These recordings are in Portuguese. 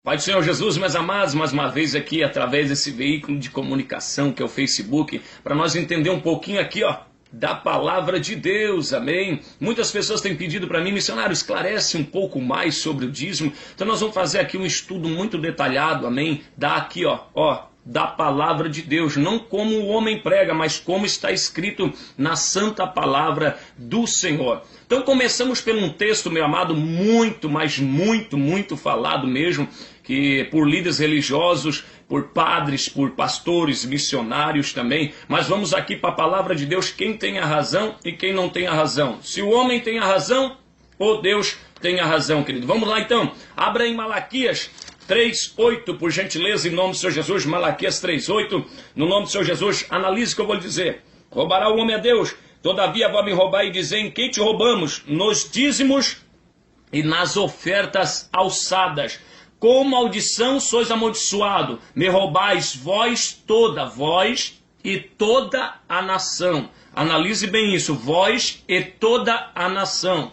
Pai do Senhor Jesus, meus amados, mais uma vez aqui através desse veículo de comunicação que é o Facebook, para nós entender um pouquinho aqui, da palavra de Deus, amém? Muitas pessoas têm pedido para mim, missionário, esclarece um pouco mais sobre o dízimo. Então nós vamos fazer aqui um estudo muito detalhado, amém? Dá aqui, da palavra de Deus, não como o homem prega, mas como está escrito na santa palavra do Senhor. Então começamos por um texto, meu amado, muito, mas muito falado mesmo, que por líderes religiosos, por padres, por pastores, missionários também. Mas vamos aqui para a palavra de Deus, quem tem a razão e quem não tem a razão. Se o homem tem a razão, ou Deus tem a razão, querido. Vamos lá então, abra em Malaquias 3:8, por gentileza, em nome do Senhor Jesus. Malaquias 3:8, no nome do Senhor Jesus, analise o que eu vou lhe dizer. Roubará o homem a Deus, todavia vão me roubar e dizer, em quem te roubamos? Nos dízimos e nas ofertas alçadas. Com maldição sois amaldiçoado, me roubais vós e toda a nação. Analise bem isso, vós e toda a nação.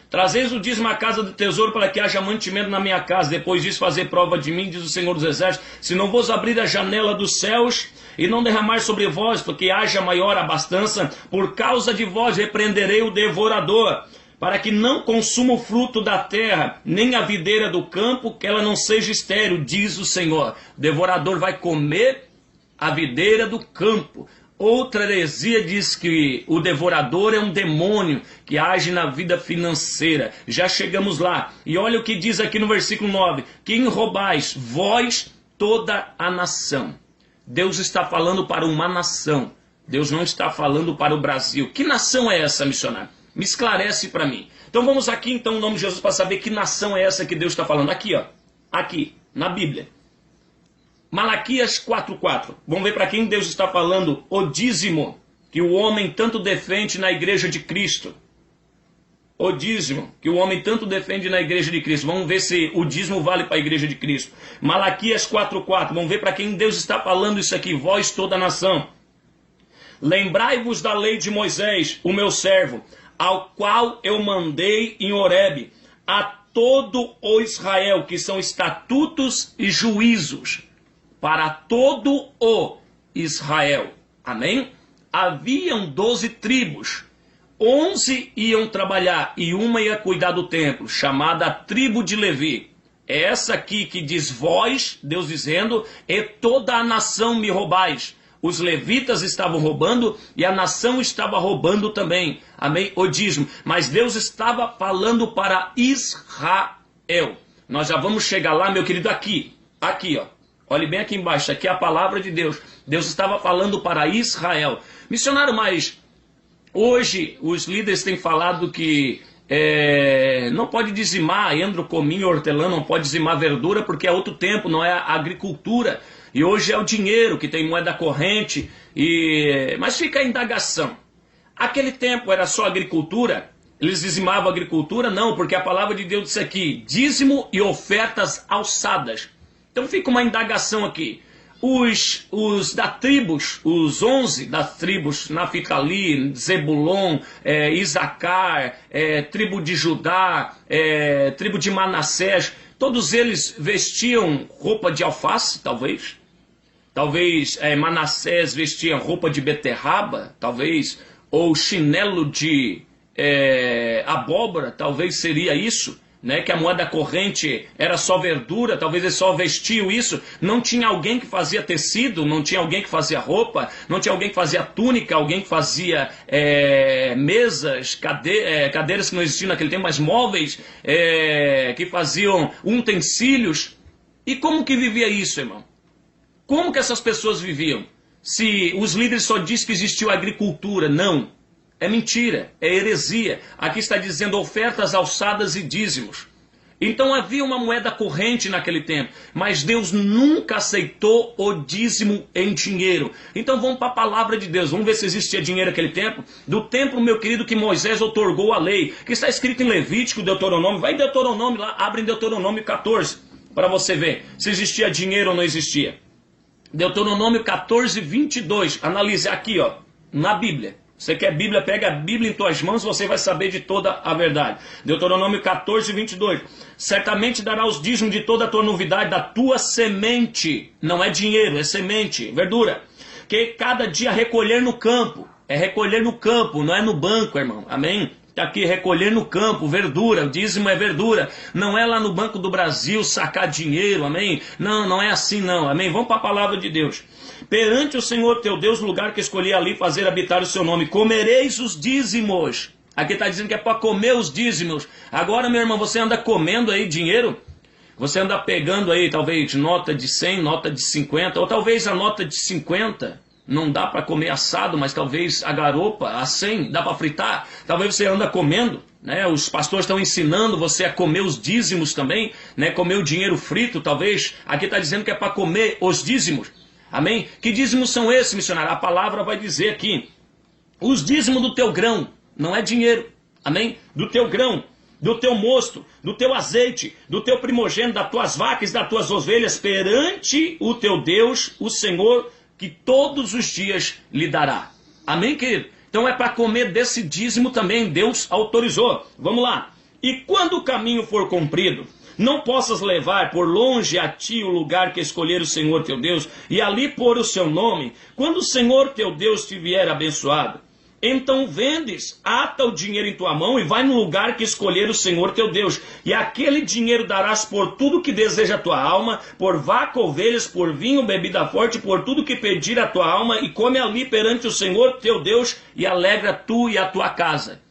Trazeis o dízimo à casa do tesouro para que haja mantimento na minha casa. Depois disso fazer prova de mim, diz o Senhor dos Exércitos, se não vos abrir a janela dos céus e não derramar sobre vós, porque haja maior abastança, por causa de vós repreenderei o devorador, para que não consuma o fruto da terra, nem a videira do campo, que ela não seja estéril, diz o Senhor. O devorador vai comer a videira do campo. Outra heresia diz que o devorador é um demônio que age na vida financeira. Já chegamos lá. E olha o que diz aqui no versículo 9. Quem roubais? Vós, toda a nação. Deus está falando para uma nação. Deus não está falando para o Brasil. Que nação é essa, missionário? Me esclarece para mim. Então vamos aqui, então, no nome de Jesus, para saber que nação é essa que Deus está falando. Aqui, aqui, na Bíblia. Malaquias 4:4. Vamos ver para quem Deus está falando o dízimo, que o homem tanto defende na igreja de Cristo. O dízimo, que o homem tanto defende na igreja de Cristo. Vamos ver se o dízimo vale para a igreja de Cristo. Malaquias 4:4. Vamos ver para quem Deus está falando isso aqui. Vós, toda a nação. Lembrai-vos da lei de Moisés, o meu servo, ao qual eu mandei em Horebe, a todo o Israel, que são estatutos e juízos, para todo o Israel. Amém? Haviam 12 tribos, 11 iam trabalhar e uma ia cuidar do templo, chamada a tribo de Levi. É essa aqui que diz vós, Deus dizendo, e toda a nação me roubais. Os levitas estavam roubando e a nação estava roubando também. Amém? O dízimo. Mas Deus estava falando para Israel. Nós já vamos chegar lá, meu querido, aqui. Aqui, Olhe bem aqui embaixo. Aqui é a palavra de Deus. Deus estava falando para Israel. Missionário, mas hoje os líderes têm falado que não pode dizimar endro, cominho, hortelã, não pode dizimar verdura porque é outro tempo, não é a agricultura. E hoje é o dinheiro que tem moeda corrente. Mas fica a indagação. Aquele tempo era só agricultura? Eles dizimavam a agricultura? Não, porque a palavra de Deus disse aqui, dízimo e ofertas alçadas. Então fica uma indagação aqui. Os da tribos, os 11 das tribos, Naftali, Zebulon, Isacar, tribo de Judá, tribo de Manassés, todos eles vestiam roupa de alface, talvez. Talvez Manassés vestia roupa de beterraba, talvez. Ou chinelo de abóbora, talvez seria isso. Né, que a moeda corrente era só verdura, talvez eles só vestiam isso, não tinha alguém que fazia tecido, não tinha alguém que fazia roupa, não tinha alguém que fazia túnica, alguém que fazia mesas, cadeiras que não existiam naquele tempo, mas móveis que faziam utensílios. E como que vivia isso, irmão? Como que essas pessoas viviam? Se os líderes só dizem que existiu agricultura, não. É mentira, é heresia. Aqui está dizendo ofertas alçadas e dízimos. Então havia uma moeda corrente naquele tempo, mas Deus nunca aceitou o dízimo em dinheiro. Então vamos para a palavra de Deus, vamos ver se existia dinheiro naquele tempo. Do tempo, meu querido, que Moisés outorgou a lei, que está escrito em Levítico, Deuteronômio. Vai em Deuteronômio lá, abre em Deuteronômio 14, para você ver se existia dinheiro ou não existia. Deuteronômio 14, 22, analise aqui, na Bíblia. Você quer Bíblia? Pega a Bíblia em tuas mãos, você vai saber de toda a verdade. Deuteronômio 14, 22. Certamente dará os dízimos de toda a tua novidade, da tua semente. Não é dinheiro, é semente, verdura. Que cada dia recolher no campo. É recolher no campo, não é no banco, irmão. Amém? Está aqui, recolher no campo, verdura. O dízimo é verdura. Não é lá no Banco do Brasil sacar dinheiro, amém? Não, não é assim não, amém? Vamos para a palavra de Deus. Perante o Senhor teu Deus, lugar que escolhi ali fazer habitar o seu nome, comereis os dízimos. Aqui está dizendo que é para comer os dízimos. Agora, meu irmão, você anda comendo aí dinheiro? Você anda pegando aí, talvez, nota de 100, nota de 50, ou talvez a nota de 50. Não dá para comer assado, mas talvez a garopa, a 100, dá para fritar. Talvez você anda comendo, né? Os pastores estão ensinando você a comer os dízimos também, né? Comer o dinheiro frito, talvez. Aqui está dizendo que é para comer os dízimos. Amém? Que dízimos são esses, missionário? A palavra vai dizer aqui. Os dízimos do teu grão, não é dinheiro. Amém? Do teu grão, do teu mosto, do teu azeite, do teu primogênito, das tuas vacas, das tuas ovelhas, perante o teu Deus, o Senhor, que todos os dias lhe dará. Amém, querido? Então é para comer desse dízimo também, Deus autorizou. Vamos lá. E quando o caminho for comprido, não possas levar por longe a ti o lugar que escolher o Senhor teu Deus, e ali pôr o seu nome, quando o Senhor teu Deus te vier abençoado, então vendes, ata o dinheiro em tua mão e vai no lugar que escolher o Senhor teu Deus. E aquele dinheiro darás por tudo que deseja a tua alma, por vaca, ovelhas, por vinho, bebida forte, por tudo que pedir a tua alma, e come ali perante o Senhor teu Deus, e alegra tu e a tua casa.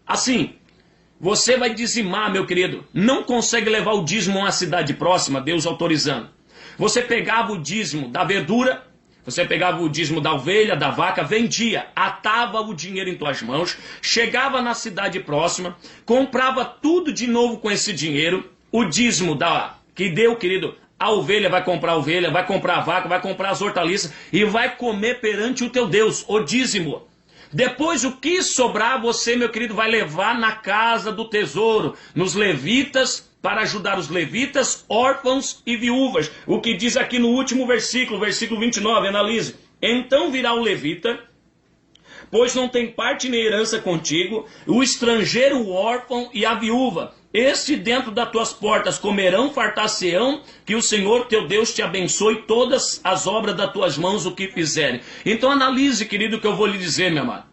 Assim, você vai dizimar, meu querido. Não consegue levar o dízimo a uma cidade próxima, Deus autorizando. Você pegava o dízimo da verdura, você pegava o dízimo da ovelha, da vaca, vendia, atava o dinheiro em tuas mãos, chegava na cidade próxima, comprava tudo de novo com esse dinheiro, o dízimo que deu, querido, a ovelha, vai comprar a vaca, vai comprar as hortaliças e vai comer perante o teu Deus, o dízimo. Depois o que sobrar, você, meu querido, vai levar na casa do tesouro, nos levitas, para ajudar os levitas, órfãos e viúvas. O que diz aqui no último versículo, versículo 29, analise. Então virá o levita, pois não tem parte nem herança contigo, o estrangeiro, o órfão e a viúva. Este dentro das tuas portas comerão, fartar-se-ão, que o Senhor teu Deus te abençoe todas as obras das tuas mãos, o que fizerem. Então analise, querido, o que eu vou lhe dizer, meu amado.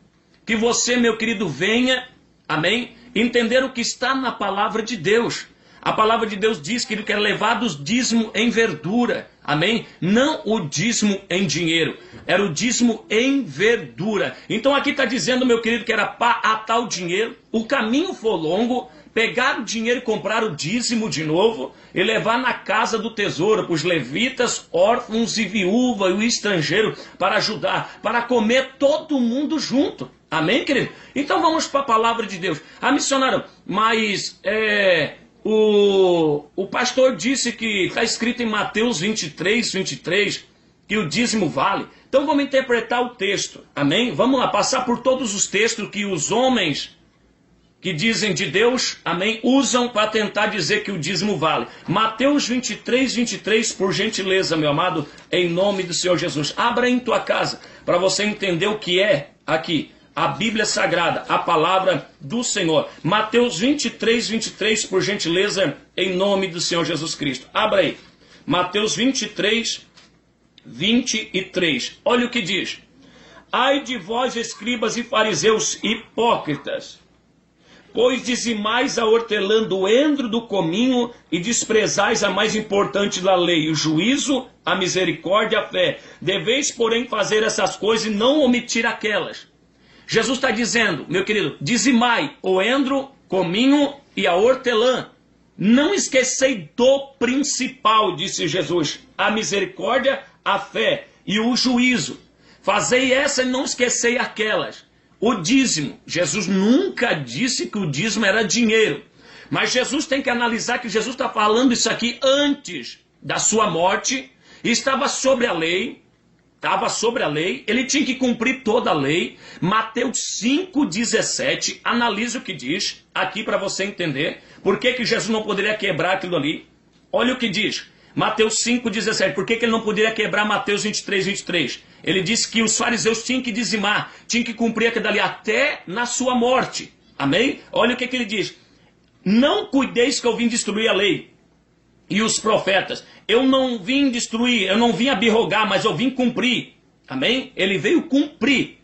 Que você, meu querido, venha, amém, entender o que está na palavra de Deus. A palavra de Deus diz que ele quer levar os dízimo em verdura, amém? Não o dízimo em dinheiro, era o dízimo em verdura. Então aqui está dizendo, meu querido, que era para atar o dinheiro, o caminho for longo, pegar o dinheiro e comprar o dízimo de novo e levar na casa do tesouro para os levitas, órfãos e viúva e o estrangeiro para ajudar, para comer todo mundo junto. Amém, querido? Então vamos para a palavra de Deus. Ah, missionário, mas o pastor disse que está escrito em Mateus 23, 23, que o dízimo vale. Então vamos interpretar o texto, amém? Vamos lá, passar por todos os textos que os homens que dizem de Deus, amém, usam para tentar dizer que o dízimo vale. Mateus 23, 23, por gentileza, meu amado, em nome do Senhor Jesus. Abra em tua casa, para você entender o que é aqui a Bíblia Sagrada, a palavra do Senhor. Mateus 23, 23, por gentileza, em nome do Senhor Jesus Cristo. Abra aí. Mateus 23, 23. Olha o que diz. Ai de vós, escribas e fariseus hipócritas, pois dizimais a hortelã do endro do cominho e desprezais a mais importante da lei, o juízo, a misericórdia e a fé. Deveis, porém, fazer essas coisas e não omitir aquelas. Jesus está dizendo, meu querido, dizimai o endro, cominho e a hortelã. Não esquecei do principal, disse Jesus, a misericórdia, a fé e o juízo. Fazei essa e não esquecei aquelas. O dízimo. Jesus nunca disse que o dízimo era dinheiro. Mas Jesus tem que analisar que Jesus está falando isso aqui antes da sua morte. Estava sobre a lei. Estava sobre a lei, ele tinha que cumprir toda a lei. Mateus 5,17, analise o que diz, aqui para você entender, por que Jesus não poderia quebrar aquilo ali. Olha o que diz, Mateus 5,17. Por que ele não poderia quebrar Mateus 23:23? Ele disse que os fariseus tinham que dizimar, tinham que cumprir aquilo dali até na sua morte. Amém? Olha o que ele diz. Não cuideis que eu vim destruir a lei e os profetas. Eu não vim destruir, eu não vim abirrogar, mas eu vim cumprir. Amém? Ele veio cumprir.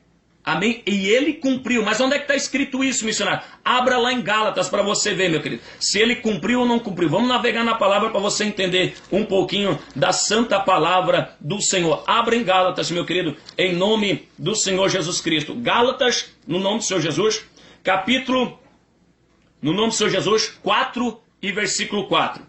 Amém? E ele cumpriu. Mas onde é que está escrito isso, missionário? Abra lá em Gálatas para você ver, meu querido. Se ele cumpriu ou não cumpriu. Vamos navegar na palavra para você entender um pouquinho da santa palavra do Senhor. Abra em Gálatas, meu querido, em nome do Senhor Jesus Cristo. Gálatas, no nome do Senhor Jesus, capítulo, no nome do Senhor Jesus, 4 e versículo 4.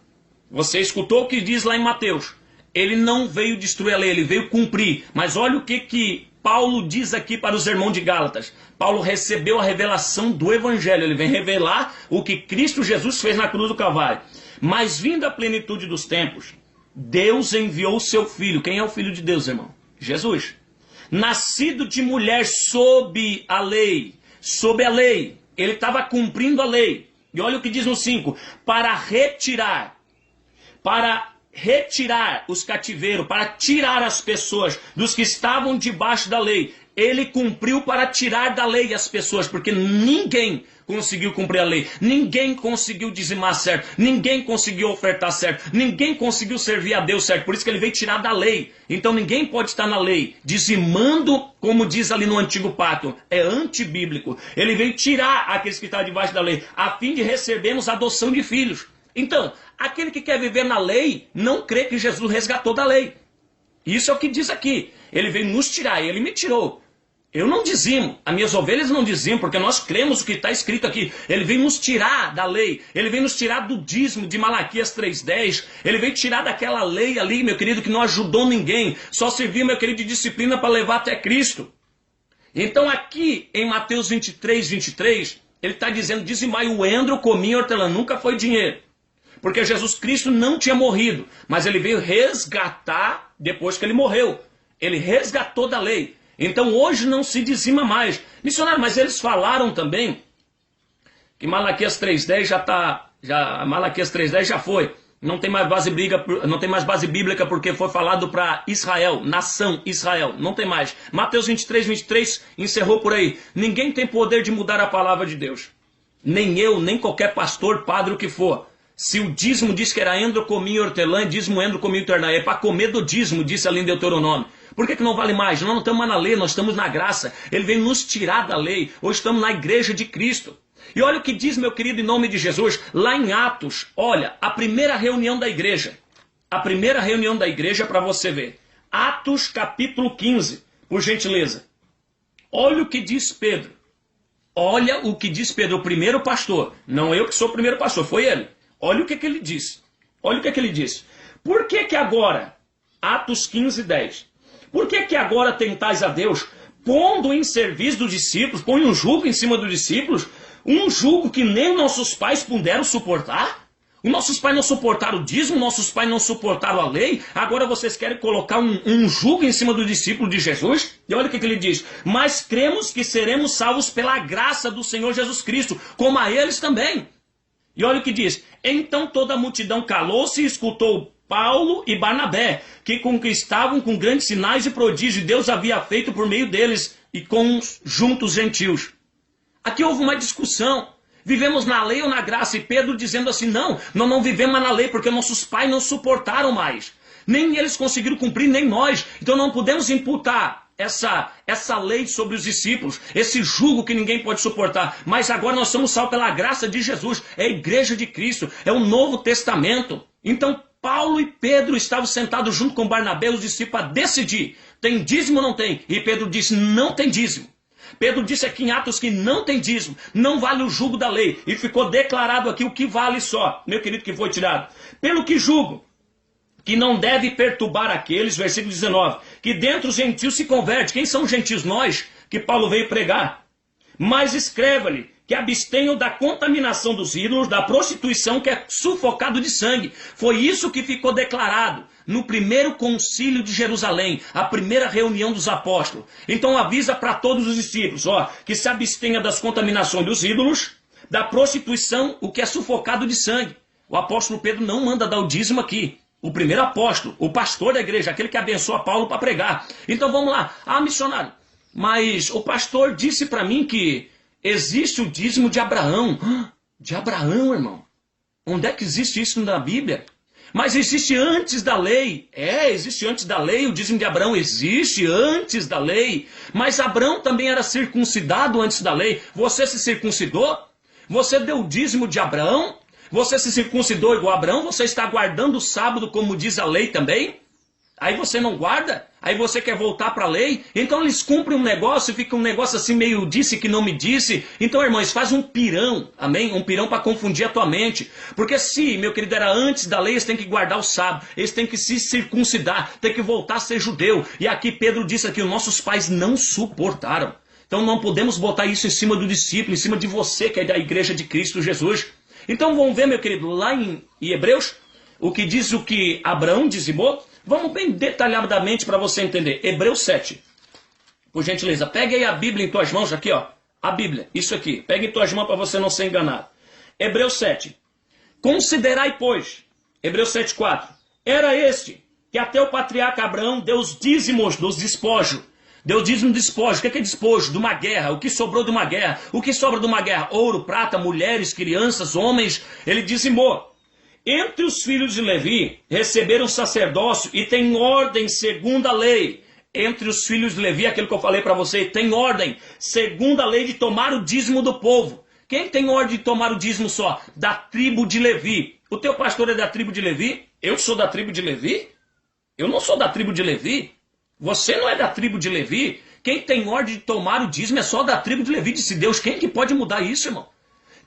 Você escutou o que diz lá em Mateus. Ele não veio destruir a lei, ele veio cumprir. Mas olha o que Paulo diz aqui para os irmãos de Gálatas. Paulo recebeu a revelação do Evangelho. Ele vem revelar o que Cristo Jesus fez na cruz do Calvário. Mas vindo a plenitude dos tempos, Deus enviou o seu Filho. Quem é o Filho de Deus, irmão? Jesus. Nascido de mulher sob a lei. Sob a lei. Ele estava cumprindo a lei. E olha o que diz no 5. Para retirar os cativeiros, para tirar as pessoas dos que estavam debaixo da lei. Ele cumpriu para tirar da lei as pessoas, porque ninguém conseguiu cumprir a lei, ninguém conseguiu dizimar certo, ninguém conseguiu ofertar certo, ninguém conseguiu servir a Deus certo, por isso que ele veio tirar da lei. Então ninguém pode estar na lei, dizimando, como diz ali no antigo pacto, é antibíblico. Ele veio tirar aqueles que estão debaixo da lei, a fim de recebermos a adoção de filhos. Então, aquele que quer viver na lei, não crê que Jesus resgatou da lei. Isso é o que diz aqui. Ele veio nos tirar, ele me tirou. Eu não dizimo, as minhas ovelhas não dizimam, porque nós cremos o que está escrito aqui. Ele veio nos tirar da lei, ele veio nos tirar do dízimo de Malaquias 3:10. Ele veio tirar daquela lei ali, meu querido, que não ajudou ninguém. Só serviu, meu querido, de disciplina para levar até Cristo. Então aqui em Mateus 23:23, ele está dizendo, dizimai o endro, o cominho e a hortelã. Nunca foi dinheiro. Porque Jesus Cristo não tinha morrido, mas ele veio resgatar depois que ele morreu. Ele resgatou da lei. Então hoje não se dizima mais. Missionário, mas eles falaram também que Malaquias 3:10 Malaquias 3:10 já foi. Não tem mais base bíblica porque foi falado para Israel, nação Israel. Não tem mais. Mateus 23:23 encerrou por aí. Ninguém tem poder de mudar a palavra de Deus. Nem eu, nem qualquer pastor, padre, o que for. Se o dízimo diz que era endro, cominho e hortelã, dízimo, endro, cominho e hortelã, é para comer do dízimo, disse ali em Deuteronômio. Por que não vale mais? Nós não estamos mais na lei, nós estamos na graça. Ele veio nos tirar da lei. Hoje estamos na igreja de Cristo. E olha o que diz, meu querido, em nome de Jesus, lá em Atos. Olha, a primeira reunião da igreja. A primeira reunião da igreja para você ver. Atos capítulo 15, por gentileza. Olha o que diz Pedro. Olha o que diz Pedro, o primeiro pastor. Não eu que sou o primeiro pastor, foi ele. Olha o que ele disse. Olha o que ele disse. Por que agora, Atos 15:10, por que agora tentais a Deus, pondo em serviço dos discípulos, põe um jugo em cima dos discípulos, um jugo que nem nossos pais puderam suportar? Os nossos pais não suportaram o dízimo, nossos pais não suportaram a lei, agora vocês querem colocar um jugo em cima do discípulo de Jesus? E olha o que ele diz. Mas cremos que seremos salvos pela graça do Senhor Jesus Cristo, como a eles também. E olha o que diz. Então toda a multidão calou-se e escutou Paulo e Barnabé, que conquistavam com grandes sinais e prodígios Deus havia feito por meio deles e com juntos gentios. Aqui houve uma discussão. Vivemos na lei ou na graça? E Pedro dizendo assim, não, nós não vivemos na lei porque nossos pais não suportaram mais. Nem eles conseguiram cumprir, nem nós. Então não podemos imputar essa lei sobre os discípulos, esse jugo que ninguém pode suportar. Mas agora nós somos salvos pela graça de Jesus. É a igreja de Cristo, é o Novo Testamento. Então Paulo e Pedro estavam sentados junto com Barnabé, os discípulos, a decidir. Tem dízimo ou não tem? E Pedro disse, não tem dízimo. Pedro disse aqui em Atos que não tem dízimo, não vale o jugo da lei. E ficou declarado aqui o que vale só, meu querido, que foi tirado. Pelo que julgo, que não deve perturbar aqueles, versículo 19, que dentre os gentios se converte. Quem são os gentios? Nós, que Paulo veio pregar. Mas escreva-lhe que abstenham da contaminação dos ídolos, da prostituição, que é sufocado de sangue. Foi isso que ficou declarado no primeiro concílio de Jerusalém, a primeira reunião dos apóstolos. Então avisa para todos os discípulos, que se abstenha das contaminações dos ídolos, da prostituição, o que é sufocado de sangue. O apóstolo Pedro não manda dar o dízimo aqui. O primeiro apóstolo, o pastor da igreja, aquele que abençoa Paulo para pregar. Então vamos lá. Ah, missionário, mas o pastor disse para mim que existe o dízimo de Abraão. De Abraão, irmão? Onde é que existe isso na Bíblia? Mas existe antes da lei. Existe antes da lei. O dízimo de Abraão existe antes da lei. Mas Abraão também era circuncidado antes da lei. Você se circuncidou? Você deu o dízimo de Abraão? Você se circuncidou igual a Abraão? Você está guardando o sábado como diz a lei também? Aí você não guarda? Aí você quer voltar para a lei? Então eles cumprem um negócio, fica um negócio assim meio disse que não me disse. Então, irmãos, faz um pirão, amém? Um pirão para confundir a tua mente. Porque se, meu querido, era antes da lei, eles têm que guardar o sábado, eles têm que se circuncidar, têm que voltar a ser judeu. E aqui Pedro disse aqui, os nossos pais não suportaram. Então não podemos botar isso em cima do discípulo, em cima de você que é da igreja de Cristo Jesus. Então vamos ver, meu querido, lá em Hebreus, o que diz o que Abraão dizimou. Vamos bem detalhadamente para você entender. Hebreus 7. Por gentileza, pegue aí a Bíblia em tuas mãos, aqui ó. A Bíblia, isso aqui. Pegue em tuas mãos para você não ser enganado. Hebreus 7. Considerai, pois, Hebreus 7,4. Era este que até o patriarca Abraão deu os dízimos dos despojos. Deu dízimo de despojo. O que é despojo? De uma guerra. O que sobrou de uma guerra? O que sobra de uma guerra? Ouro, prata, mulheres, crianças, homens. Ele dizimou. Entre os filhos de Levi, receberam sacerdócio e tem ordem segundo a lei. Entre os filhos de Levi, aquilo que eu falei para você, tem ordem segundo a lei de tomar o dízimo do povo. Quem tem ordem de tomar o dízimo só? Da tribo de Levi. O teu pastor é da tribo de Levi? Eu sou da tribo de Levi? Eu não sou da tribo de Levi. Você não é da tribo de Levi. Quem tem ordem de tomar o dízimo é só da tribo de Levi, disse Deus. Quem é que pode mudar isso, irmão?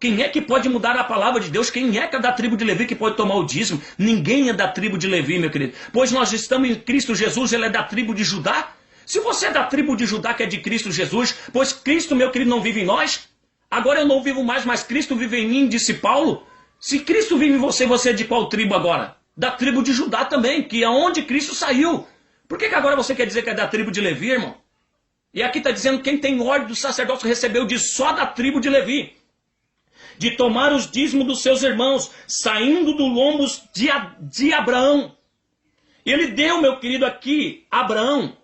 Quem é que pode mudar a palavra de Deus? Quem é que é da tribo de Levi que pode tomar o dízimo? Ninguém é da tribo de Levi, meu querido. Pois nós estamos em Cristo Jesus, ele é da tribo de Judá. Se você é da tribo de Judá, que é de Cristo Jesus, pois Cristo, meu querido, não vive em nós. Agora eu não vivo mais, mas Cristo vive em mim, disse Paulo. Se Cristo vive em você, você é de qual tribo agora? Da tribo de Judá também, que é onde Cristo saiu. Por que agora você quer dizer que é da tribo de Levi, irmão? E aqui está dizendo quem tem ordem do sacerdócio recebeu de só da tribo de Levi. De tomar os dízimos dos seus irmãos, saindo do lombos de Abraão. Ele deu, meu querido, aqui, Abraão,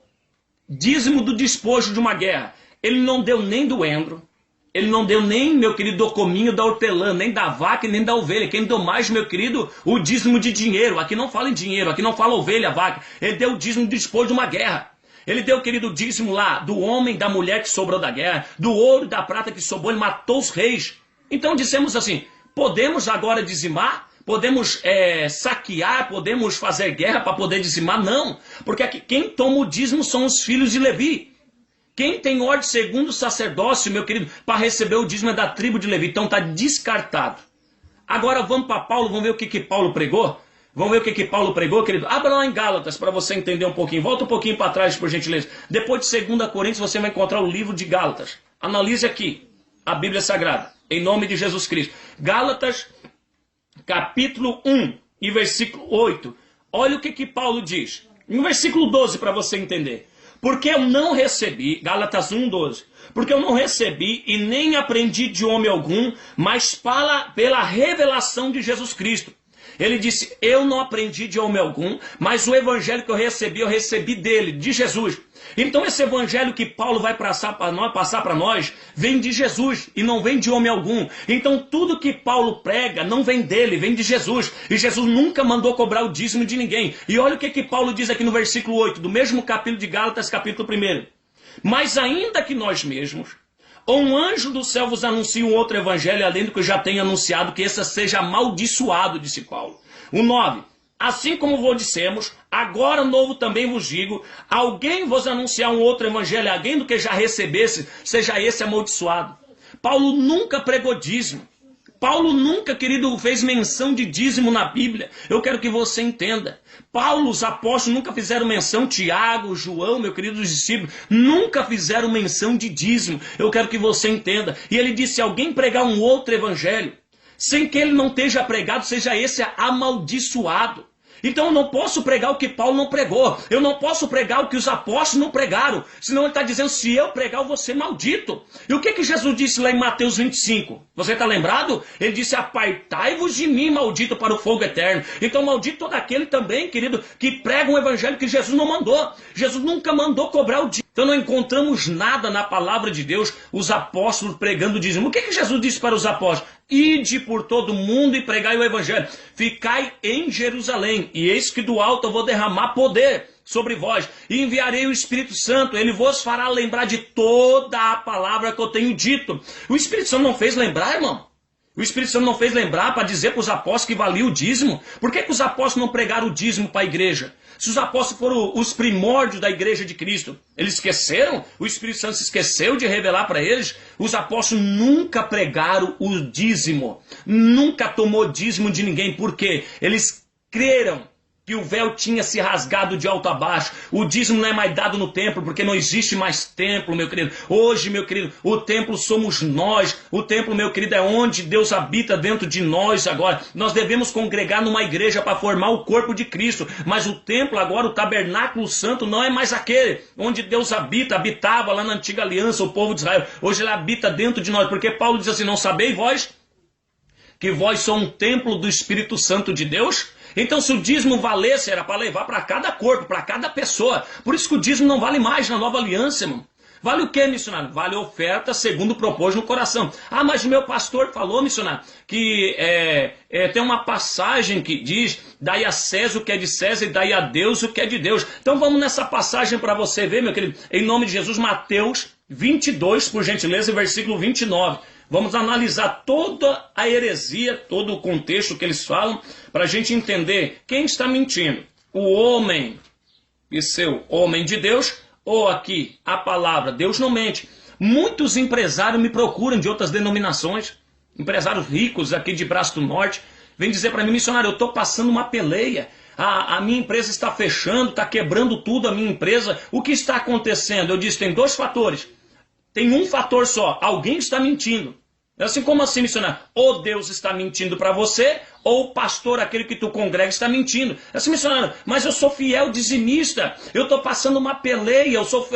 dízimo do despojo de uma guerra. Ele não deu nem do endro, ele não deu nem, meu querido, do cominho da hortelã, nem da vaca, nem da ovelha. Quem deu mais, meu querido, o dízimo de dinheiro. Aqui não fala em dinheiro, aqui não fala ovelha, vaca. Ele deu o dízimo do despojo de uma guerra. Ele deu, querido, o dízimo lá do homem, da mulher que sobrou da guerra, do ouro e da prata que sobrou, ele matou os reis. Então dissemos assim, podemos agora dizimar? Podemos saquear? Podemos fazer guerra para poder dizimar? Não, porque aqui, quem toma o dízimo são os filhos de Levi. Quem tem ordem segundo o sacerdócio, meu querido, para receber o dízimo é da tribo de Levi. Então está descartado. Agora vamos para Paulo, vamos ver o que Paulo pregou? Vamos ver o que Paulo pregou, querido? Abra lá em Gálatas para você entender um pouquinho. Volta um pouquinho para trás, por gentileza. Depois de 2 Coríntios você vai encontrar o livro de Gálatas. Analise aqui a Bíblia Sagrada. Em nome de Jesus Cristo. Gálatas, capítulo 1 e versículo 8. Olha o que Paulo diz. No versículo 12 para você entender. Porque eu não recebi, Gálatas 1, 12. Porque eu não recebi e nem aprendi de homem algum, mas pela revelação de Jesus Cristo. Ele disse, eu não aprendi de homem algum, mas o evangelho que eu recebi dele, de Jesus. Então esse evangelho que Paulo vai passar para nós, vem de Jesus e não vem de homem algum. Então tudo que Paulo prega não vem dele, vem de Jesus. E Jesus nunca mandou cobrar o dízimo de ninguém. E olha o que Paulo diz aqui no versículo 8, do mesmo capítulo de Gálatas, capítulo 1. Mas ainda que nós mesmos, ou um anjo do céu vos anuncie um outro evangelho, além do que eu já tenho anunciado, que esse seja amaldiçoado, disse Paulo. O 9. Assim como vos dissemos, agora novo também vos digo, alguém vos anunciar um outro evangelho, alguém do que já recebesse, seja esse amaldiçoado. Paulo nunca pregou dízimo. Paulo nunca, querido, fez menção de dízimo na Bíblia. Eu quero que você entenda. Paulo, os apóstolos nunca fizeram menção, Tiago, João, meu querido discípulo, nunca fizeram menção de dízimo. Eu quero que você entenda. E ele disse, se alguém pregar um outro evangelho, sem que ele não esteja pregado, seja esse amaldiçoado. Então eu não posso pregar o que Paulo não pregou. Eu não posso pregar o que os apóstolos não pregaram. Senão ele está dizendo, se eu pregar, eu vou ser maldito. E o que Jesus disse lá em Mateus 25? Você está lembrado? Ele disse, apartai-vos de mim, maldito, para o fogo eterno. Então maldito todo aquele também, querido, que prega um evangelho que Jesus não mandou. Jesus nunca mandou cobrar o dízimo. Então não encontramos nada na palavra de Deus, os apóstolos pregando o dízimo. O que Jesus disse para os apóstolos? Ide por todo mundo e pregai o evangelho. Ficai em Jerusalém, e eis que do alto eu vou derramar poder sobre vós, e enviarei o Espírito Santo, ele vos fará lembrar de toda a palavra que eu tenho dito. O Espírito Santo não fez lembrar, irmão? O Espírito Santo não fez lembrar para dizer para os apóstolos que valia o dízimo? Por que os apóstolos não pregaram o dízimo para a igreja? Se os apóstolos foram os primórdios da igreja de Cristo, eles esqueceram? O Espírito Santo se esqueceu de revelar para eles? Os apóstolos nunca pregaram o dízimo. Nunca tomou dízimo de ninguém. Por quê? Eles creram que o véu tinha se rasgado de alto a baixo. O dízimo não é mais dado no templo, porque não existe mais templo, meu querido. Hoje, meu querido, o templo somos nós. O templo, meu querido, é onde Deus habita dentro de nós agora. Nós devemos congregar numa igreja para formar o corpo de Cristo. Mas o templo agora, o tabernáculo santo, não é mais aquele onde Deus habitava lá na antiga aliança, o povo de Israel. Hoje ele habita dentro de nós, porque Paulo diz assim, não sabeis vós que vós sois um templo do Espírito Santo de Deus? Então, se o dízimo valesse, era para levar para cada corpo, para cada pessoa. Por isso que o dízimo não vale mais na nova aliança, irmão. Vale o que, missionário? Vale a oferta segundo propôs no coração. Ah, mas o meu pastor falou, missionário, que tem uma passagem que diz, dai a César o que é de César e dai a Deus o que é de Deus. Então vamos nessa passagem para você ver, meu querido, em nome de Jesus, Mateus 22, por gentileza, versículo 29. Vamos analisar toda a heresia, todo o contexto que eles falam, para a gente entender quem está mentindo. O homem, e seu homem de Deus, ou aqui a palavra, Deus não mente. Muitos empresários me procuram de outras denominações, empresários ricos aqui de Braço do Norte, vêm dizer para mim, missionário, eu estou passando uma peleia. A minha empresa está fechando, está quebrando tudo a minha empresa. O que está acontecendo? Eu disse, tem dois fatores. Tem um fator só, alguém está mentindo. Assim como assim, missionário? Ou Deus está mentindo para você, ou o pastor, aquele que tu congrega, está mentindo. Assim, missionário, mas eu sou fiel dizimista, eu estou passando uma peleia, eu sou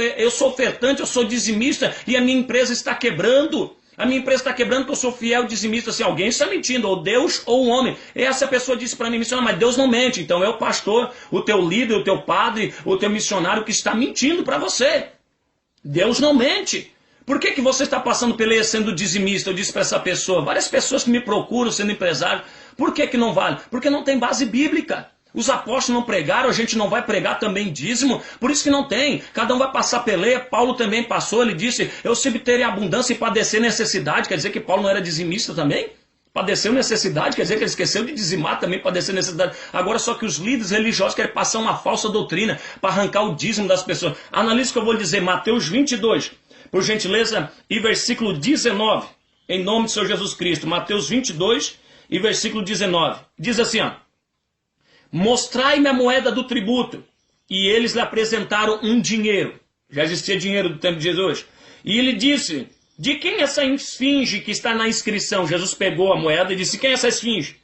ofertante, eu sou dizimista, e a minha empresa está quebrando. A minha empresa está quebrando porque eu sou fiel dizimista. Se alguém está mentindo, ou Deus ou o homem. Essa pessoa disse para mim, missionário, mas Deus não mente. Então é o pastor, o teu líder, o teu padre, o teu missionário que está mentindo para você. Deus não mente. Por que você está passando peleia sendo dizimista? Eu disse para essa pessoa, várias pessoas que me procuram sendo empresário, por que não vale? Porque não tem base bíblica. Os apóstolos não pregaram, a gente não vai pregar também dízimo, por isso que não tem. Cada um vai passar peleia, Paulo também passou, ele disse, eu sempre terei abundância e padecer necessidade, quer dizer que Paulo não era dizimista também? Padeceu necessidade, quer dizer que ele esqueceu de dizimar também, padecer necessidade. Agora só que os líderes religiosos querem passar uma falsa doutrina para arrancar o dízimo das pessoas. Analise o que eu vou lhe dizer, Mateus 22, por gentileza, e versículo 19, em nome do Senhor Jesus Cristo. Mateus 22 e versículo 19. Diz assim, ó. Mostrai-me a moeda do tributo. E eles lhe apresentaram um dinheiro. Já existia dinheiro do tempo de Jesus. E ele disse, de quem é essa esfinge que está na inscrição? Jesus pegou a moeda e disse, quem é essa esfinge?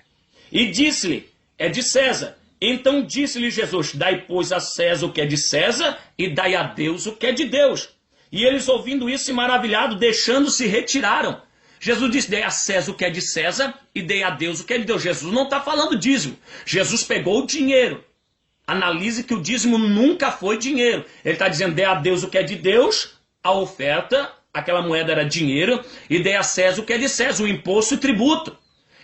E disse-lhe, é de César. Então disse-lhe Jesus, dai, pois, a César o que é de César, e dai a Deus o que é de Deus. E eles, ouvindo isso, maravilhados, deixando-se, retiraram. Jesus disse, dei a César o que é de César e dei a Deus o que é de Deus. Jesus não está falando dízimo. Jesus pegou o dinheiro. Analise que o dízimo nunca foi dinheiro. Ele está dizendo, dei a Deus o que é de Deus, a oferta, aquela moeda era dinheiro, e dei a César o que é de César, o imposto e tributo.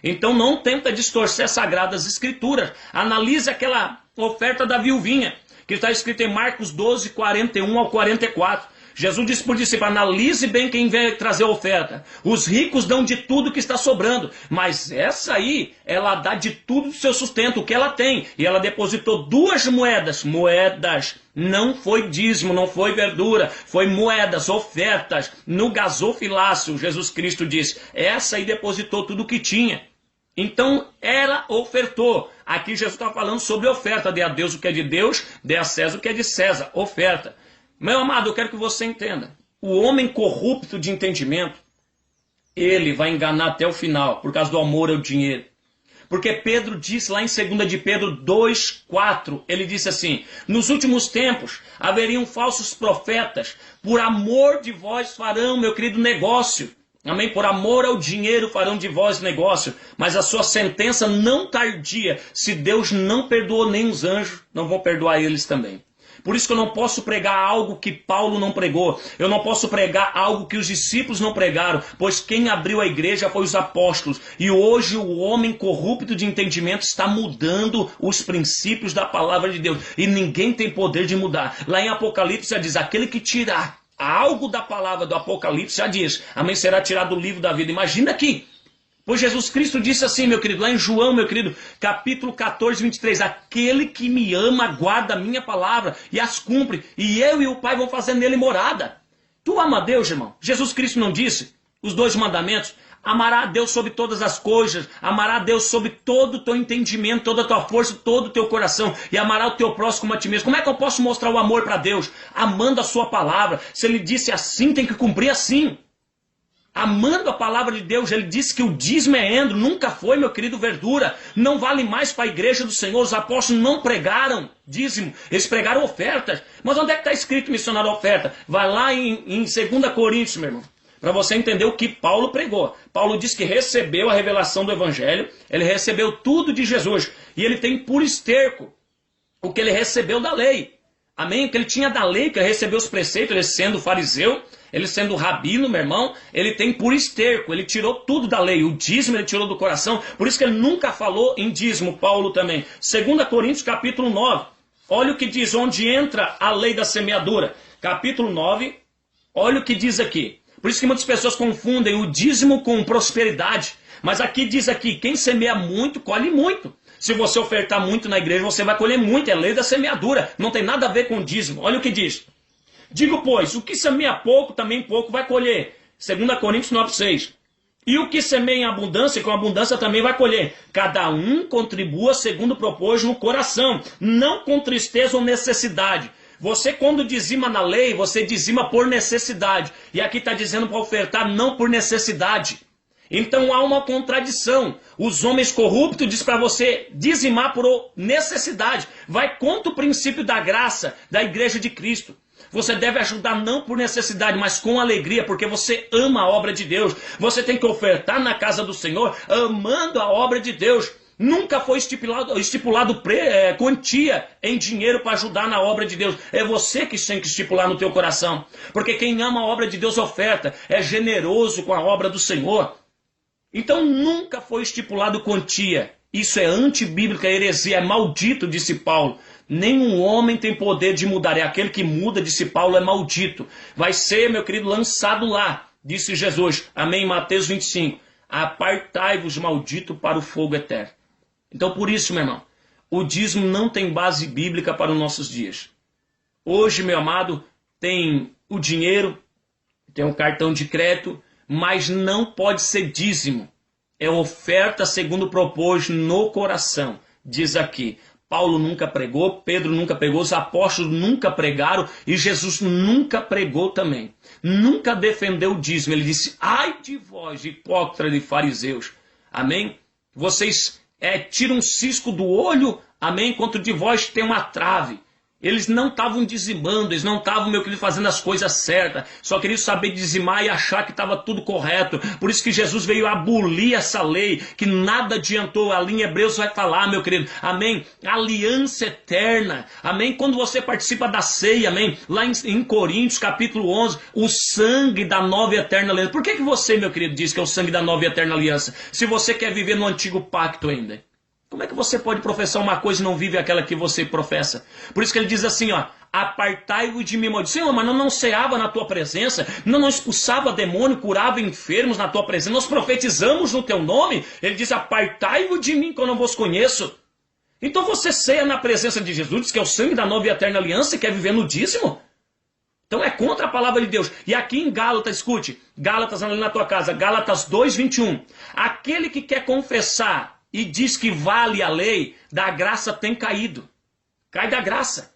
Então não tenta distorcer as sagradas escrituras. Analise aquela oferta da viuvinha, que está escrita em Marcos 12, 41 ao 44. Jesus disse por discípulo, analise bem quem vem trazer a oferta. Os ricos dão de tudo que está sobrando, mas essa aí, ela dá de tudo do seu sustento, o que ela tem. E ela depositou 2 moedas. Moedas, não foi dízimo, não foi verdura, foi moedas, ofertas. No gasofilácio, Jesus Cristo disse, essa aí depositou tudo o que tinha. Então, ela ofertou. Aqui Jesus está falando sobre oferta. Dê a Deus o que é de Deus, dê a César o que é de César. Oferta. Meu amado, eu quero que você entenda. O homem corrupto de entendimento, ele vai enganar até o final, por causa do amor ao dinheiro. Porque Pedro disse lá em 2 de Pedro 2,4, ele disse assim: nos últimos tempos haveriam falsos profetas, por amor de vós farão, meu querido, negócio. Amém? Por amor ao dinheiro farão de vós negócio, mas a sua sentença não tardia. Se Deus não perdoou nem os anjos, não vão perdoar eles também. Por isso que eu não posso pregar algo que Paulo não pregou. Eu não posso pregar algo que os discípulos não pregaram, pois quem abriu a igreja foi os apóstolos. E hoje o homem corrupto de entendimento está mudando os princípios da palavra de Deus. E ninguém tem poder de mudar. Lá em Apocalipse já diz, aquele que tirar algo da palavra do Apocalipse, já diz, amém, será tirado do livro da vida. Imagina aqui. Pois Jesus Cristo disse assim, meu querido, lá em João, meu querido, capítulo 14, 23, aquele que me ama guarda a minha palavra e as cumpre, e eu e o Pai vão fazer nele morada. Tu ama a Deus, irmão? Jesus Cristo não disse os 2 mandamentos? Amará a Deus sobre todas as coisas, amará a Deus sobre todo o teu entendimento, toda a tua força, todo o teu coração, e amará o teu próximo como a ti mesmo. Como é que eu posso mostrar o amor para Deus? Amando a sua palavra. Se ele disse assim, tem que cumprir assim. Amando a palavra de Deus, ele disse que o dízimo é endro, nunca foi, meu querido, verdura, não vale mais para a igreja do Senhor. Os apóstolos não pregaram dízimo, eles pregaram ofertas. Mas onde é que está escrito missionário oferta? Vai lá em 2 Coríntios, meu irmão, para você entender o que Paulo pregou. Paulo diz que recebeu a revelação do evangelho, ele recebeu tudo de Jesus, e ele tem por esterco o que ele recebeu da lei. Amém? O que ele tinha da lei, que ele recebeu os preceitos, ele sendo fariseu, ele sendo rabino, meu irmão, ele tem por esterco, ele tirou tudo da lei, o dízimo ele tirou do coração, por isso que ele nunca falou em dízimo, Paulo também. 2 Coríntios capítulo 9, olha o que diz, onde entra a lei da semeadura. Capítulo 9, olha o que diz aqui. Por isso que muitas pessoas confundem o dízimo com prosperidade, mas aqui diz aqui, quem semeia muito, colhe muito. Se você ofertar muito na igreja, você vai colher muito, é a lei da semeadura, não tem nada a ver com dízimo. Olha o que diz. Digo, pois, o que semeia pouco, também pouco vai colher. 2 Coríntios 9,6. E o que semeia em abundância, com abundância também vai colher. Cada um contribua segundo propôs no coração, não com tristeza ou necessidade. Você, quando dizima na lei, você dizima por necessidade. E aqui está dizendo para ofertar não por necessidade. Então há uma contradição. Os homens corruptos dizem para você dizimar por necessidade. Vai contra o princípio da graça da igreja de Cristo. Você deve ajudar não por necessidade, mas com alegria, porque você ama a obra de Deus. Você tem que ofertar na casa do Senhor, amando a obra de Deus. Nunca foi estipulado quantia em dinheiro para ajudar na obra de Deus. É você que tem que estipular no teu coração. Porque quem ama a obra de Deus oferta, é generoso com a obra do Senhor. Então nunca foi estipulado quantia. Isso é antibíblico, é heresia, é maldito, disse Paulo. Nenhum homem tem poder de mudar. É aquele que muda, disse Paulo, é maldito. Vai ser, meu querido, lançado lá, disse Jesus. Amém, Mateus 25. Apartai-vos, maldito, para o fogo eterno. Então por isso, meu irmão, o dízimo não tem base bíblica para os nossos dias. Hoje, meu amado, tem o dinheiro, tem o cartão de crédito, mas não pode ser dízimo. É oferta segundo propôs no coração. Diz aqui, Paulo nunca pregou, Pedro nunca pregou, os apóstolos nunca pregaram e Jesus nunca pregou também. Nunca defendeu o dízimo. Ele disse, ai de vós, hipócritas de fariseus. Amém? Vocês tiram um cisco do olho, amém? Enquanto de vós tem uma trave. Eles não estavam dizimando, eles não estavam, meu querido, fazendo as coisas certas. Só queriam saber dizimar e achar que estava tudo correto. Por isso que Jesus veio abolir essa lei, que nada adiantou. Ali em Hebreus vai falar, meu querido, amém? Aliança eterna, amém? Quando você participa da ceia, amém? Lá em Coríntios, capítulo 11, o sangue da nova e eterna aliança. Por que você, meu querido, diz que é o sangue da nova e eterna aliança? Se você quer viver no antigo pacto ainda. Como é que você pode professar uma coisa e não vive aquela que você professa? Por isso que ele diz assim, ó, apartai-vos de mim, maldito. Senhor, mas não ceava na tua presença, não expulsava demônio, curava enfermos na tua presença, nós profetizamos no teu nome. Ele diz, apartai-vos de mim que eu não vos conheço. Então você ceia na presença de Jesus, diz que é o sangue da nova e eterna aliança e quer viver no dízimo? Então é contra a palavra de Deus. E aqui em Gálatas, escute, Gálatas ali na tua casa, Gálatas 2:21. Aquele que quer confessar e diz que vale a lei, da graça tem caído. Cai da graça.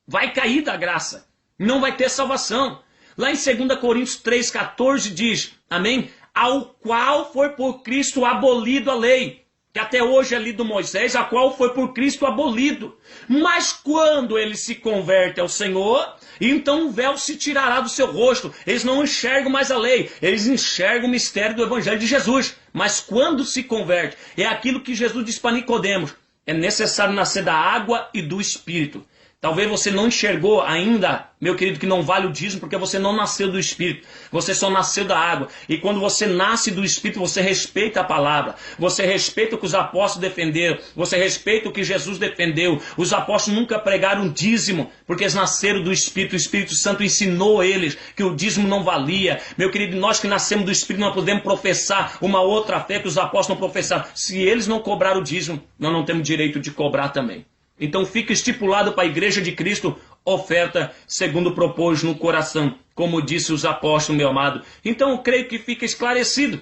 Vai cair da graça. Não vai ter salvação. Lá em 2 Coríntios 3,14 diz, amém? Ao qual foi por Cristo abolido a lei. que até hoje é lido Moisés, a qual foi por Cristo abolido. Mas quando ele se converte ao Senhor, então o véu se tirará do seu rosto. Eles não enxergam mais a lei, eles enxergam o mistério do Evangelho de Jesus. Mas quando se converte, é aquilo que Jesus disse para Nicodemos: é necessário nascer da água e do Espírito. Talvez você não enxergou ainda, meu querido, que não vale o dízimo, porque você não nasceu do Espírito. Você só nasceu da água. E quando você nasce do Espírito, você respeita a palavra. Você respeita o que os apóstolos defenderam. Você respeita o que Jesus defendeu. Os apóstolos nunca pregaram dízimo, porque eles nasceram do Espírito. O Espírito Santo ensinou eles que o dízimo não valia. Meu querido, nós que nascemos do Espírito, nós podemos professar uma outra fé que os apóstolos não professaram. Se eles não cobraram o dízimo, nós não temos direito de cobrar também. Então fica estipulado para a igreja de Cristo, oferta segundo propôs no coração, como disse os apóstolos, meu amado. Então eu creio que fica esclarecido.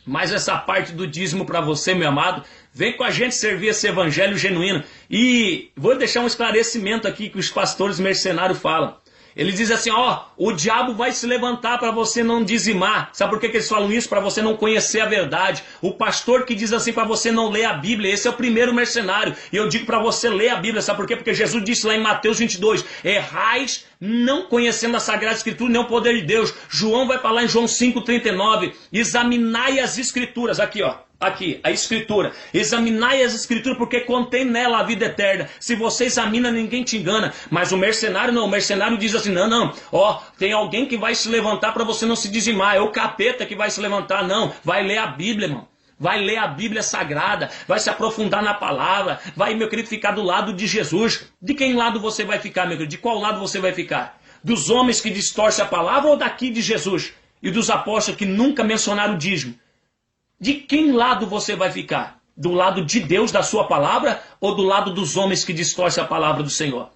Mas essa parte do dízimo para você, meu amado, vem com a gente servir esse evangelho genuíno. E vou deixar um esclarecimento aqui que os pastores mercenários falam. Ele diz assim, ó, o diabo vai se levantar para você não dizimar. Sabe por que eles falam isso? Para você não conhecer a verdade. O pastor que diz assim para você não ler a Bíblia, esse é o primeiro mercenário. E eu digo para você ler a Bíblia, sabe por quê? Porque Jesus disse lá em Mateus 22, errais não conhecendo a Sagrada Escritura nem o poder de Deus. João vai falar em João 5,39, examinai as Escrituras, aqui ó. Aqui, a Escritura. Examinai as Escrituras, porque contém nela a vida eterna. Se você examina, ninguém te engana. Mas o mercenário não. O mercenário diz assim, não. Ó, tem alguém que vai se levantar para você não se dizimar. É o capeta que vai se levantar. Não, vai ler a Bíblia, irmão. Vai ler a Bíblia Sagrada. Vai se aprofundar na palavra. Vai, meu querido, ficar do lado de Jesus. De quem lado você vai ficar, meu querido? De qual lado você vai ficar? Dos homens que distorcem a palavra ou daqui de Jesus? E dos apóstolos que nunca mencionaram o dízimo? De quem lado você vai ficar? Do lado de Deus, da sua palavra, ou do lado dos homens que distorcem a palavra do Senhor?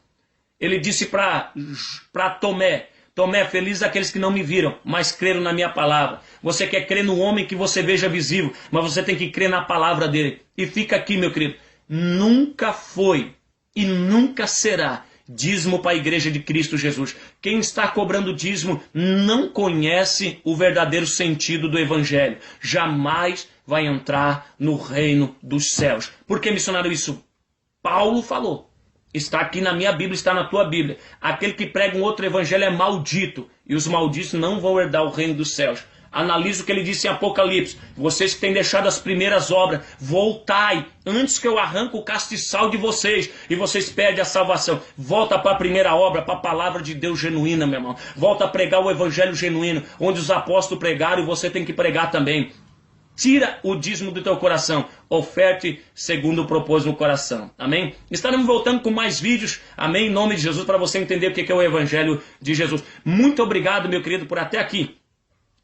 Ele disse para Tomé, Tomé, feliz aqueles que não me viram, mas creram na minha palavra. Você quer crer no homem que você veja visível, mas você tem que crer na palavra dele. E fica aqui, meu querido, nunca foi e nunca será dízimo para a igreja de Cristo Jesus. Quem está cobrando dízimo não conhece o verdadeiro sentido do evangelho. Jamais vai entrar no reino dos céus. Por que, missionário, isso? Paulo falou. Está aqui na minha Bíblia, está na tua Bíblia. Aquele que prega um outro evangelho é maldito. E os malditos não vão herdar o reino dos céus. Analisa o que ele disse em Apocalipse. Vocês que têm deixado as primeiras obras, voltai, antes que eu arranque o castiçal de vocês, e vocês perdem a salvação. Volta para a primeira obra, para a palavra de Deus genuína, meu irmão. Volta a pregar o evangelho genuíno, onde os apóstolos pregaram e você tem que pregar também. Tira o dízimo do teu coração. Oferte segundo propôs no coração. Amém? Estaremos voltando com mais vídeos. Amém? Em nome de Jesus, para você entender o que é o evangelho de Jesus. Muito obrigado, meu querido, por até aqui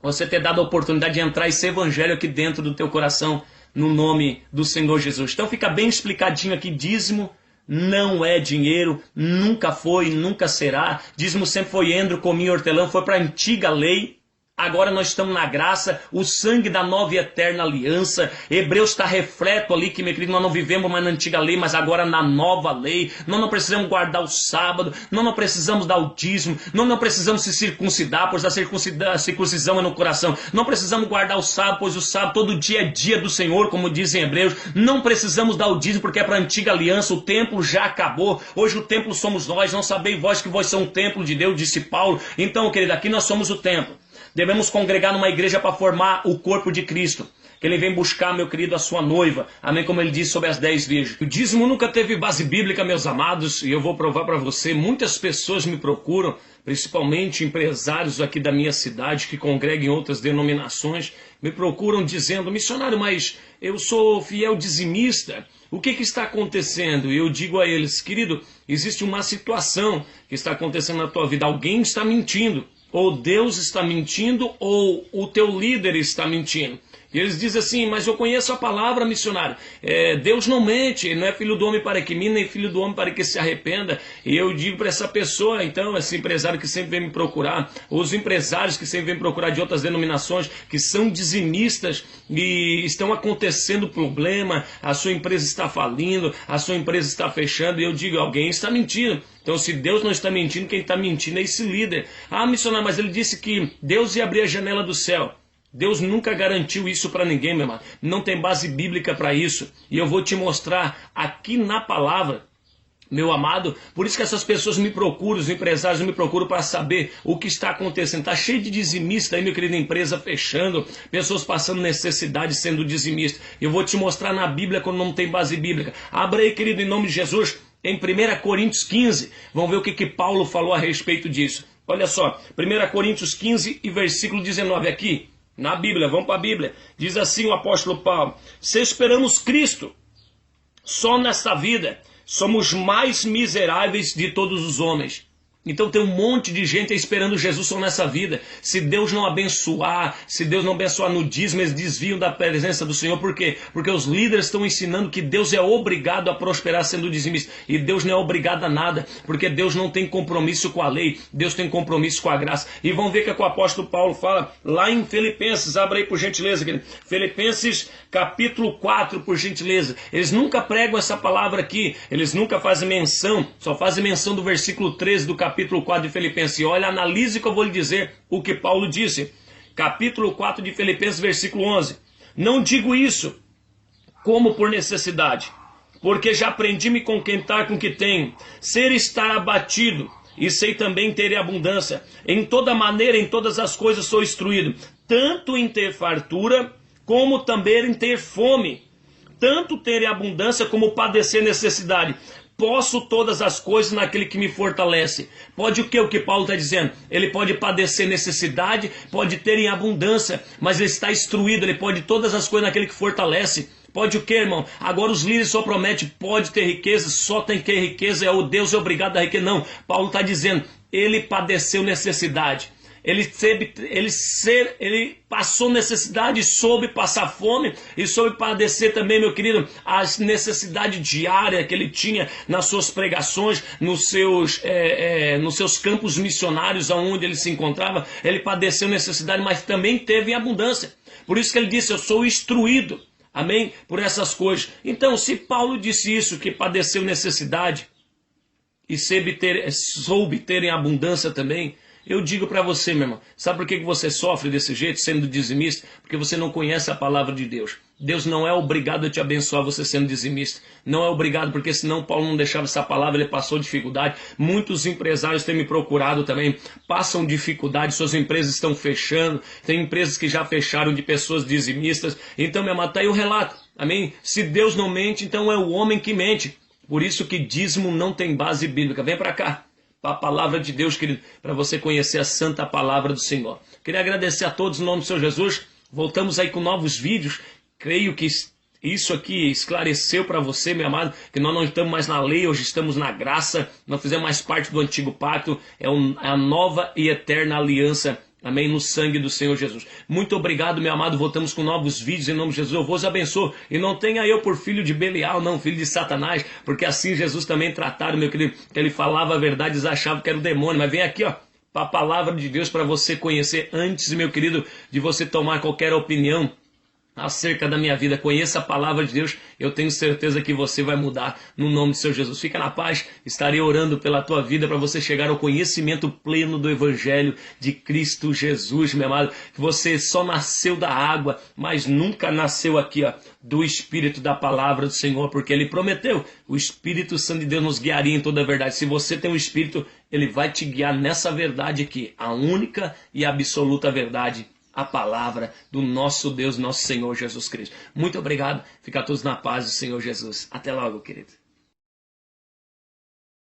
você ter dado a oportunidade de entrar esse evangelho aqui dentro do teu coração, no nome do Senhor Jesus. Então fica bem explicadinho aqui, dízimo não é dinheiro, nunca foi, nunca será. Dízimo sempre foi endro, cominho, hortelã, foi para a antiga lei. Agora nós estamos na graça, o sangue da nova e eterna aliança. Hebreus está refleto ali que, meu querido, nós não vivemos mais na antiga lei, mas agora na nova lei. Nós não precisamos guardar o sábado, nós não precisamos dar o dízimo, nós não precisamos se circuncidar, pois a circuncisão é no coração. Não precisamos guardar o sábado, pois o sábado todo dia é dia do Senhor, como dizem Hebreus. Não precisamos dar o dízimo porque é para a antiga aliança, o templo já acabou. Hoje o templo somos nós, não sabeis vós que vós são o templo de Deus, disse Paulo. Então, querido, aqui nós somos o templo. Devemos congregar numa igreja para formar o corpo de Cristo. Que ele vem buscar, meu querido, a sua noiva. Amém? Como ele disse sobre as 10 virgens. O dízimo nunca teve base bíblica, meus amados. E eu vou provar para você. Muitas pessoas me procuram, principalmente empresários aqui da minha cidade, que congregam em outras denominações, me procuram dizendo, missionário, mas eu sou fiel dizimista. O que está acontecendo? E eu digo a eles, querido, existe uma situação que está acontecendo na tua vida. Alguém está mentindo. Ou Deus está mentindo, ou o teu líder está mentindo. E eles dizem assim, mas eu conheço a palavra, missionário. Deus não mente, ele não é filho do homem para que minta, nem filho do homem para que se arrependa. E eu digo para essa pessoa, então, esse empresário que sempre vem me procurar, ou os empresários que sempre vêm procurar de outras denominações, que são dizimistas e estão acontecendo problema, a sua empresa está falindo, a sua empresa está fechando, e eu digo, alguém está mentindo. Então, se Deus não está mentindo, quem está mentindo é esse líder. Ah, missionário, mas ele disse que Deus ia abrir a janela do céu. Deus nunca garantiu isso para ninguém, meu irmão. Não tem base bíblica para isso. E eu vou te mostrar aqui na palavra, meu amado. Por isso que essas pessoas me procuram, os empresários me procuram para saber o que está acontecendo. Está cheio de dizimista aí, meu querido, empresa fechando, pessoas passando necessidade sendo dizimista. Eu vou te mostrar na Bíblia quando não tem base bíblica. Abra aí, querido, em nome de Jesus, em 1 Coríntios 15. Vamos ver o que Paulo falou a respeito disso. Olha só, 1 Coríntios 15 e versículo 19 aqui. Na Bíblia, vamos para a Bíblia. Diz assim o apóstolo Paulo: se esperamos Cristo só nesta vida, somos mais miseráveis de todos os homens. Então tem um monte de gente esperando Jesus só nessa vida. Se Deus não abençoar, se Deus não abençoar no dízimo, eles desviam da presença do Senhor. Por quê? Porque os líderes estão ensinando que Deus é obrigado a prosperar sendo dizimista. E Deus não é obrigado a nada, porque Deus não tem compromisso com a lei, Deus tem compromisso com a graça. E vamos ver o que o apóstolo Paulo fala lá em Filipenses. Abra aí por gentileza, querido. Filipenses capítulo 4, por gentileza. Eles nunca pregam essa palavra aqui, eles nunca fazem menção, só fazem menção do versículo 13 do capítulo 4 de Filipenses. E olha, analise que eu vou lhe dizer o que Paulo disse. Capítulo 4 de Filipenses, versículo 11. Não digo isso como por necessidade, porque já aprendi a me contentar com o que tenho, ser estar abatido, e sei também ter abundância. Em toda maneira, em todas as coisas sou instruído, tanto em ter fartura, como também em ter fome, tanto ter abundância como padecer necessidade. Posso todas as coisas naquele que me fortalece. Pode o que? O que Paulo está dizendo? Ele pode padecer necessidade, pode ter em abundância, mas ele está instruído, ele pode todas as coisas naquele que fortalece. Pode o que, irmão? Agora os líderes só prometem, pode ter riqueza, só tem que ter riqueza, o Deus é obrigado a riqueza. Não, Paulo está dizendo, ele padeceu necessidade. Ele passou necessidade, soube passar fome e soube padecer também, meu querido, a necessidade diária que ele tinha nas suas pregações, nos seus campos missionários aonde ele se encontrava. Ele padeceu necessidade, mas também teve em abundância. Por isso que ele disse, eu sou instruído, amém, por essas coisas. Então, se Paulo disse isso, que padeceu necessidade e soube ter em abundância também, eu digo para você, meu irmão, sabe por que você sofre desse jeito, sendo dizimista? Porque você não conhece a palavra de Deus. Deus não é obrigado a te abençoar você sendo dizimista. Não é obrigado, porque senão Paulo não deixava essa palavra, ele passou dificuldade. Muitos empresários têm me procurado também, passam dificuldade, suas empresas estão fechando. Tem empresas que já fecharam de pessoas dizimistas. Então, meu irmão, está aí o relato. Amém? Se Deus não mente, então é o homem que mente. Por isso que dízimo não tem base bíblica. Vem para cá. A palavra de Deus, querido, para você conhecer a santa palavra do Senhor. Queria agradecer a todos em nome do Senhor Jesus. Voltamos aí com novos vídeos. Creio que isso aqui esclareceu para você, meu amado, que nós não estamos mais na lei, hoje estamos na graça. Não fizemos mais parte do antigo pacto. É a nova e eterna aliança. Amém? No sangue do Senhor Jesus. Muito obrigado, meu amado. Voltamos com novos vídeos em nome de Jesus. Eu vos abençoo. E não tenha eu por filho de Belial, não, filho de Satanás. Porque assim Jesus também trataram, meu querido. Que ele falava a verdade, eles achavam que era o demônio. Mas vem aqui, ó, para a palavra de Deus para você conhecer antes, meu querido, de você tomar qualquer opinião acerca da minha vida. Conheça a palavra de Deus, eu tenho certeza que você vai mudar no nome do Senhor Jesus. Fica na paz, estarei orando pela tua vida para você chegar ao conhecimento pleno do Evangelho de Cristo Jesus, meu amado, que você só nasceu da água, mas nunca nasceu aqui, ó, do Espírito da palavra do Senhor, porque Ele prometeu, o Espírito Santo de Deus nos guiaria em toda a verdade. Se você tem o Espírito, Ele vai te guiar nessa verdade aqui, a única e absoluta verdade, a palavra do nosso Deus, nosso Senhor Jesus Cristo. Muito obrigado. Fica todos na paz do Senhor Jesus. Até logo, querido.